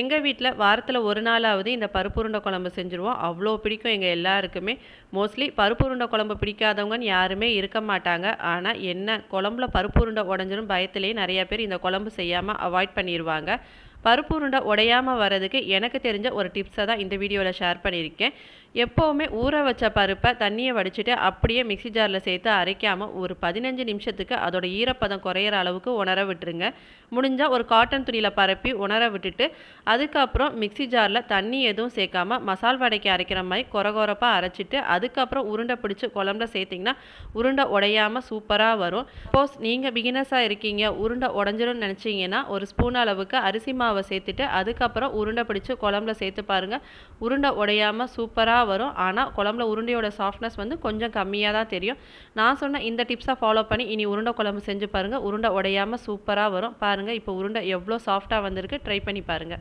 எங்க வீட்ல வாரத்துல ஒரு நாளாவது இந்த பருப்பு உருண்டை குழம்பு செஞ்சுருவோம். அவ்ளோ பிடிக்கும் எங்க எல்லாருக்குமே. மோஸ்ட்லி பருப்பு உருண்டை குழம்பு பிடிக்காதவங்கன்னு யாருமே இருக்க மாட்டாங்க. ஆனா என்ன குழம்புல பருப்பு உருண்டை உடைஞ்சிரும் பயத்திலேயே நெறைய பேர் இந்த குழம்பு செய்யாம அவாய்ட் பண்ணிருவாங்க. பருப்பு உருண்டை உடையாம வரதுக்கு எனக்கு தெரிஞ்ச ஒரு டிப்ஸ தான் இந்த வீடியோல ஷேர் பண்ணியிருக்கேன். எப்பவுமே ஊற வச்ச பருப்ப தண்ணிய வடிச்சுட்டு அப்படியே மிக்ஸி ஜார்ல சேர்த்து அரைக்காம ஒரு 15 நிமிஷத்துக்கு அதோட ஈரப்பதம் குறையிற அளவுக்கு உணர விட்டுருங்க. முடிஞ்சா ஒரு காட்டன் துணியில பரப்பி உணர விட்டுட்டு, அதுக்கப்புறம் மிக்ஸி ஜார்ல தண்ணி எதுவும் சேர்க்காம மசால் வடைக்கு அரைக்கிற மாரி கொரகொரப்பா அரைச்சிட்டு, அதுக்கப்புறம் உருண்டை பிடிச்சு குழம்புல சேர்த்தீங்கன்னா, உருண்டை உடையாம சூப்பரா வரும். சப்போஸ் நீங்க பிகினர்ஸா இருக்கீங்க, உருண்டை உடைஞ்சிரும்னு நினைச்சீங்கன்னா, ஒரு ஸ்பூன் அளவுக்கு அரிசி மாவை சேர்த்துட்டு, அதுக்கப்புறம் உருண்டை பிடிச்சு குழம்புல சேர்த்து பாருங்க. உருண்டை உடையாம சூப்பரா வரும். ஆனா குழம்புல உருண்டையோட சாஃப்ட்னஸ் வந்து கொஞ்சம் கம்மியா தான் தெரியும். நான் சொன்ன இந்த டிப்ஸை ஃபாலோ பண்ணி இனி உருண்டை குழம்பு செஞ்சு பாருங்க. உருண்டை உடையாம சூப்பரா வரும். பாருங்க இப்போ உருண்டை எவ்வளோ சாஃப்ட்டா வந்திருக்கு. ட்ரை பண்ணி பாருங்க.